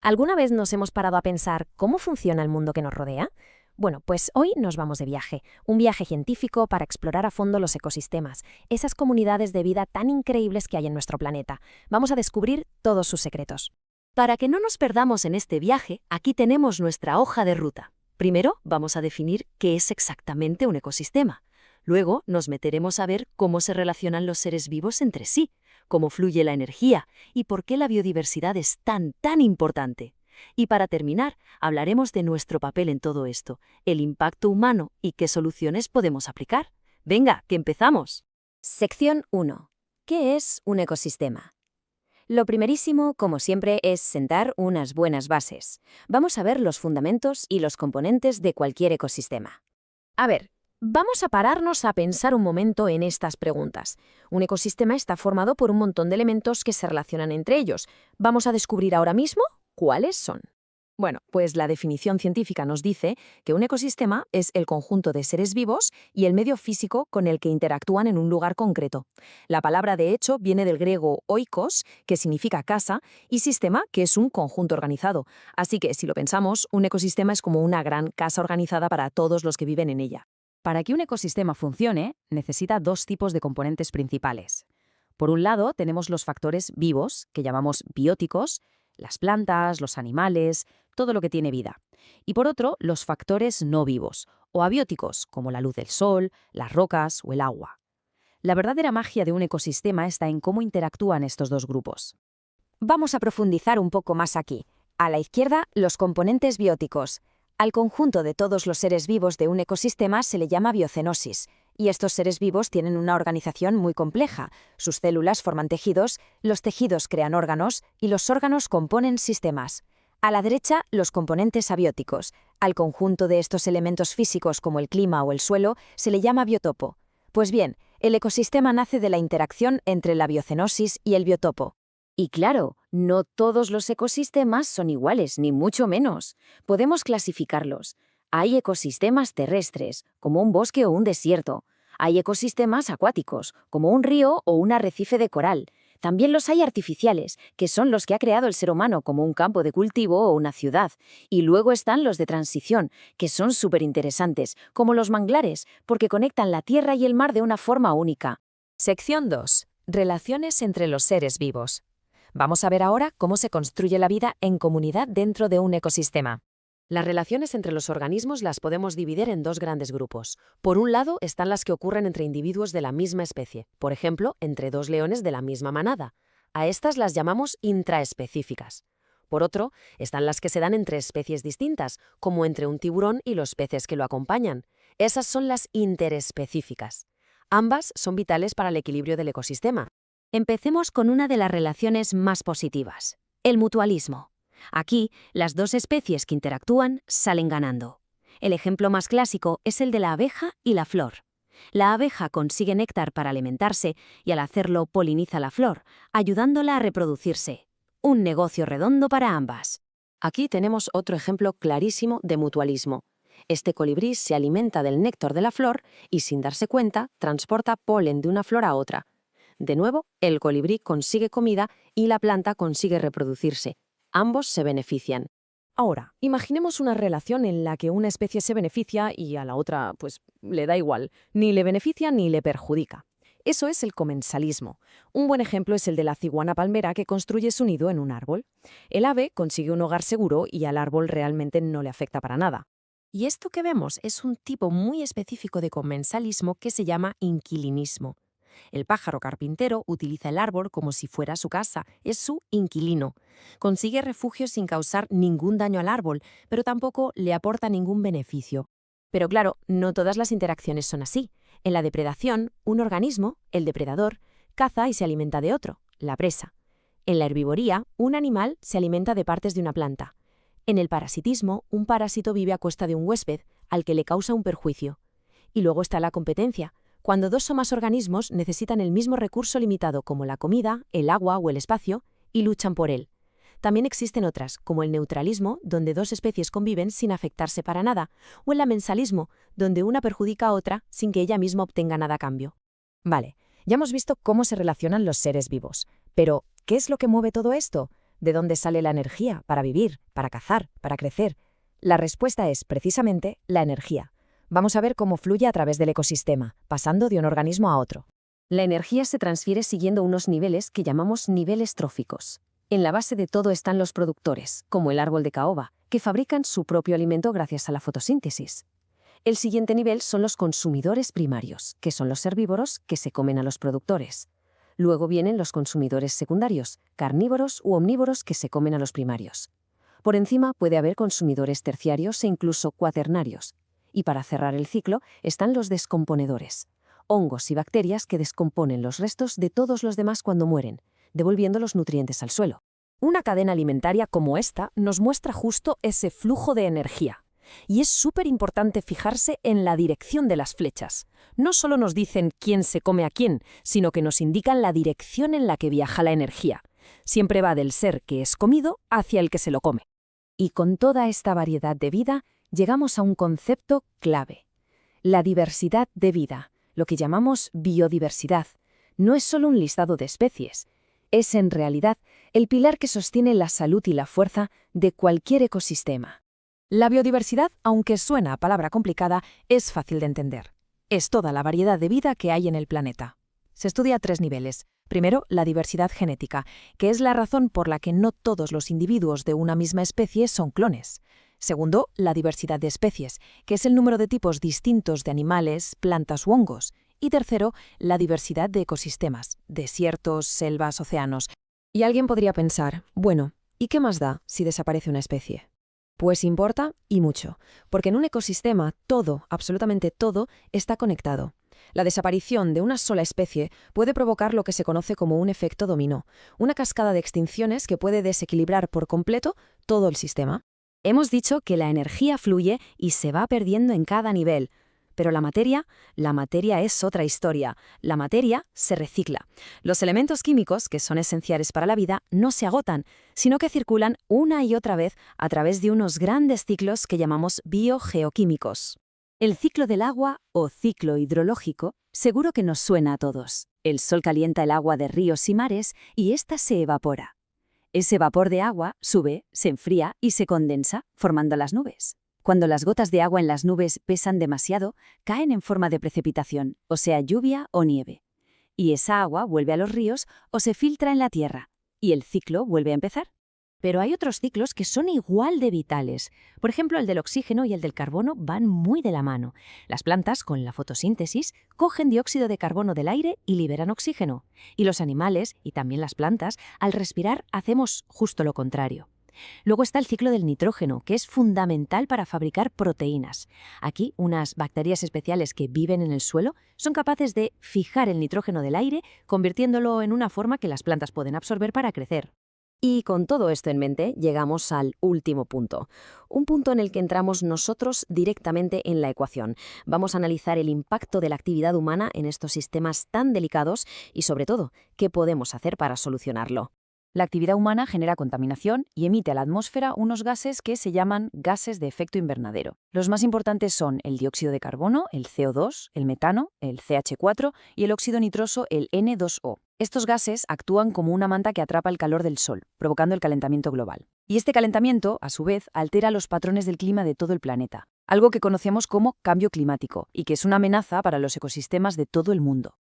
¿Alguna vez nos hemos parado a pensar cómo funciona el mundo que nos rodea? Bueno, pues hoy nos vamos de viaje, un viaje científico para explorar a fondo los ecosistemas, esas comunidades de vida tan increíbles que hay en nuestro planeta. Vamos a descubrir todos sus secretos. Para que no nos perdamos en este viaje, aquí tenemos nuestra hoja de ruta. Primero, vamos a definir qué es exactamente un ecosistema. Luego, nos meteremos a ver cómo se relacionan los seres vivos entre sí, cómo fluye la energía y por qué la biodiversidad es tan importante. Y para terminar, hablaremos de nuestro papel en todo esto, el impacto humano y qué soluciones podemos aplicar. Venga, que empezamos. Sección 1. ¿Qué es un ecosistema? Lo primerísimo, como siempre, es sentar unas buenas bases. Vamos a ver los fundamentos y los componentes de cualquier ecosistema. A ver, vamos a pararnos a pensar un momento en estas preguntas. Un ecosistema está formado por un montón de elementos que se relacionan entre ellos. ¿Vamos a descubrir ahora mismo cuáles son? Bueno, pues la definición científica nos dice que un ecosistema es el conjunto de seres vivos y el medio físico con el que interactúan en un lugar concreto. La palabra, de hecho, viene del griego oikos, que significa casa, y sistema, que es un conjunto organizado. Así que, si lo pensamos, un ecosistema es como una gran casa organizada para todos los que viven en ella. Para que un ecosistema funcione, necesita dos tipos de componentes principales. Por un lado, tenemos los factores vivos, que llamamos bióticos, las plantas, los animales, todo lo que tiene vida. Y por otro, los factores no vivos, o abióticos, como la luz del sol, las rocas o el agua. La verdadera magia de un ecosistema está en cómo interactúan estos dos grupos. Vamos a profundizar un poco más aquí. A la izquierda, los componentes bióticos. Al conjunto de todos los seres vivos de un ecosistema se le llama biocenosis, y estos seres vivos tienen una organización muy compleja. Sus células forman tejidos, los tejidos crean órganos y los órganos componen sistemas. A la derecha, los componentes abióticos. Al conjunto de estos elementos físicos como el clima o el suelo se le llama biotopo. Pues bien, el ecosistema nace de la interacción entre la biocenosis y el biotopo. Y claro, no todos los ecosistemas son iguales, ni mucho menos. Podemos clasificarlos. Hay ecosistemas terrestres, como un bosque o un desierto. Hay ecosistemas acuáticos, como un río o un arrecife de coral. También los hay artificiales, que son los que ha creado el ser humano, como un campo de cultivo o una ciudad. Y luego están los de transición, que son súper interesantes, como los manglares, porque conectan la tierra y el mar de una forma única. Sección 2. Relaciones entre los seres vivos. Vamos a ver ahora cómo se construye la vida en comunidad dentro de un ecosistema. Las relaciones entre los organismos las podemos dividir en dos grandes grupos. Por un lado están las que ocurren entre individuos de la misma especie, por ejemplo, entre dos leones de la misma manada. A estas las llamamos intraespecíficas. Por otro, están las que se dan entre especies distintas, como entre un tiburón y los peces que lo acompañan. Esas son las interespecíficas. Ambas son vitales para el equilibrio del ecosistema. Empecemos con una de las relaciones más positivas, el mutualismo. Aquí, las dos especies que interactúan salen ganando. El ejemplo más clásico es el de la abeja y la flor. La abeja consigue néctar para alimentarse y al hacerlo poliniza la flor, ayudándola a reproducirse. Un negocio redondo para ambas. Aquí tenemos otro ejemplo clarísimo de mutualismo. Este colibrí se alimenta del néctar de la flor y, sin darse cuenta, transporta polen de una flor a otra. De nuevo, el colibrí consigue comida y la planta consigue reproducirse. Ambos se benefician. Ahora, imaginemos una relación en la que una especie se beneficia y a la otra, pues, le da igual. Ni le beneficia ni le perjudica. Eso es el comensalismo. Un buen ejemplo es el de la ciguana palmera que construye su nido en un árbol. El ave consigue un hogar seguro y al árbol realmente no le afecta para nada. Y esto que vemos es un tipo muy específico de comensalismo que se llama inquilinismo. El pájaro carpintero utiliza el árbol como si fuera su casa, es su inquilino. Consigue refugio sin causar ningún daño al árbol, pero tampoco le aporta ningún beneficio. Pero claro, no todas las interacciones son así. En la depredación, un organismo, el depredador, caza y se alimenta de otro, la presa. En la herbivoría, un animal se alimenta de partes de una planta. En el parasitismo, un parásito vive a costa de un huésped, al que le causa un perjuicio. Y luego está la competencia. Cuando dos o más organismos necesitan el mismo recurso limitado como la comida, el agua o el espacio, y luchan por él. También existen otras, como el neutralismo, donde dos especies conviven sin afectarse para nada, o el amensalismo, donde una perjudica a otra sin que ella misma obtenga nada a cambio. Vale, ya hemos visto cómo se relacionan los seres vivos. Pero, ¿qué es lo que mueve todo esto? ¿De dónde sale la energía para vivir, para cazar, para crecer? La respuesta es, precisamente, la energía. Vamos a ver cómo fluye a través del ecosistema, pasando de un organismo a otro. La energía se transfiere siguiendo unos niveles que llamamos niveles tróficos. En la base de todo están los productores, como el árbol de caoba, que fabrican su propio alimento gracias a la fotosíntesis. El siguiente nivel son los consumidores primarios, que son los herbívoros que se comen a los productores. Luego vienen los consumidores secundarios, carnívoros u omnívoros que se comen a los primarios. Por encima puede haber consumidores terciarios e incluso cuaternarios. Y para cerrar el ciclo están los descomponedores, hongos y bacterias que descomponen los restos de todos los demás cuando mueren, devolviendo los nutrientes al suelo. Una cadena alimentaria como esta nos muestra justo ese flujo de energía. Y es súper importante fijarse en la dirección de las flechas. No solo nos dicen quién se come a quién, sino que nos indican la dirección en la que viaja la energía. Siempre va del ser que es comido hacia el que se lo come. Y con toda esta variedad de vida, llegamos a un concepto clave. La diversidad de vida, lo que llamamos biodiversidad, no es solo un listado de especies. Es en realidad el pilar que sostiene la salud y la fuerza de cualquier ecosistema. La biodiversidad, aunque suena a palabra complicada, es fácil de entender. Es toda la variedad de vida que hay en el planeta. Se estudia a 3 niveles. Primero, la diversidad genética, que es la razón por la que no todos los individuos de una misma especie son clones. Segundo, la diversidad de especies, que es el número de tipos distintos de animales, plantas u hongos. Y tercero, la diversidad de ecosistemas, desiertos, selvas, océanos. Y alguien podría pensar, bueno, ¿y qué más da si desaparece una especie? Pues importa y mucho, porque en un ecosistema todo, absolutamente todo, está conectado. La desaparición de una sola especie puede provocar lo que se conoce como un efecto dominó, una cascada de extinciones que puede desequilibrar por completo todo el sistema. Hemos dicho que la energía fluye y se va perdiendo en cada nivel. Pero la materia es otra historia. La materia se recicla. Los elementos químicos, que son esenciales para la vida, no se agotan, sino que circulan una y otra vez a través de unos grandes ciclos que llamamos biogeoquímicos. El ciclo del agua, o ciclo hidrológico, seguro que nos suena a todos. El sol calienta el agua de ríos y mares y ésta se evapora. Ese vapor de agua sube, se enfría y se condensa, formando las nubes. Cuando las gotas de agua en las nubes pesan demasiado, caen en forma de precipitación, o sea, lluvia o nieve. Y esa agua vuelve a los ríos o se filtra en la tierra, y el ciclo vuelve a empezar. Pero hay otros ciclos que son igual de vitales. Por ejemplo, el del oxígeno y el del carbono van muy de la mano. Las plantas, con la fotosíntesis, cogen dióxido de carbono del aire y liberan oxígeno. Y los animales, y también las plantas, al respirar hacemos justo lo contrario. Luego está el ciclo del nitrógeno, que es fundamental para fabricar proteínas. Aquí, unas bacterias especiales que viven en el suelo son capaces de fijar el nitrógeno del aire, convirtiéndolo en una forma que las plantas pueden absorber para crecer. Y con todo esto en mente, llegamos al último punto. Un punto en el que entramos nosotros directamente en la ecuación. Vamos a analizar el impacto de la actividad humana en estos sistemas tan delicados y, sobre todo, qué podemos hacer para solucionarlo. La actividad humana genera contaminación y emite a la atmósfera unos gases que se llaman gases de efecto invernadero. Los más importantes son el dióxido de carbono, el CO2, el metano, el CH4 y el óxido nitroso, el N2O. Estos gases actúan como una manta que atrapa el calor del Sol, provocando el calentamiento global. Y este calentamiento, a su vez, altera los patrones del clima de todo el planeta, algo que conocemos como cambio climático y que es una amenaza para los ecosistemas de todo el mundo.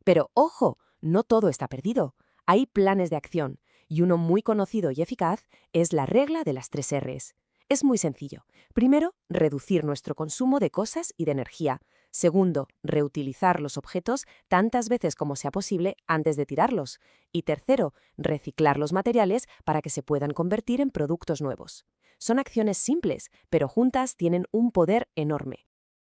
Pero ¡ojo! No todo está perdido. Hay planes de acción, y uno muy conocido y eficaz es la regla de las 3 Rs. Es muy sencillo. Primero, reducir nuestro consumo de cosas y de energía. Segundo, reutilizar los objetos tantas veces como sea posible antes de tirarlos. Y tercero, reciclar los materiales para que se puedan convertir en productos nuevos. Son acciones simples, pero juntas tienen un poder enorme.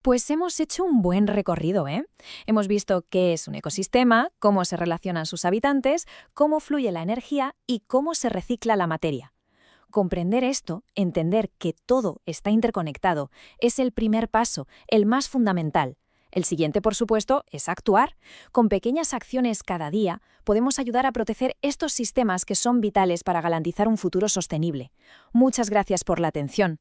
Pues hemos hecho un buen recorrido, ¿eh? Hemos visto qué es un ecosistema, cómo se relacionan sus habitantes, cómo fluye la energía y cómo se recicla la materia. Comprender esto, entender que todo está interconectado, es el primer paso, el más fundamental. El siguiente, por supuesto, es actuar. Con pequeñas acciones cada día podemos ayudar a proteger estos sistemas que son vitales para garantizar un futuro sostenible. Muchas gracias por la atención.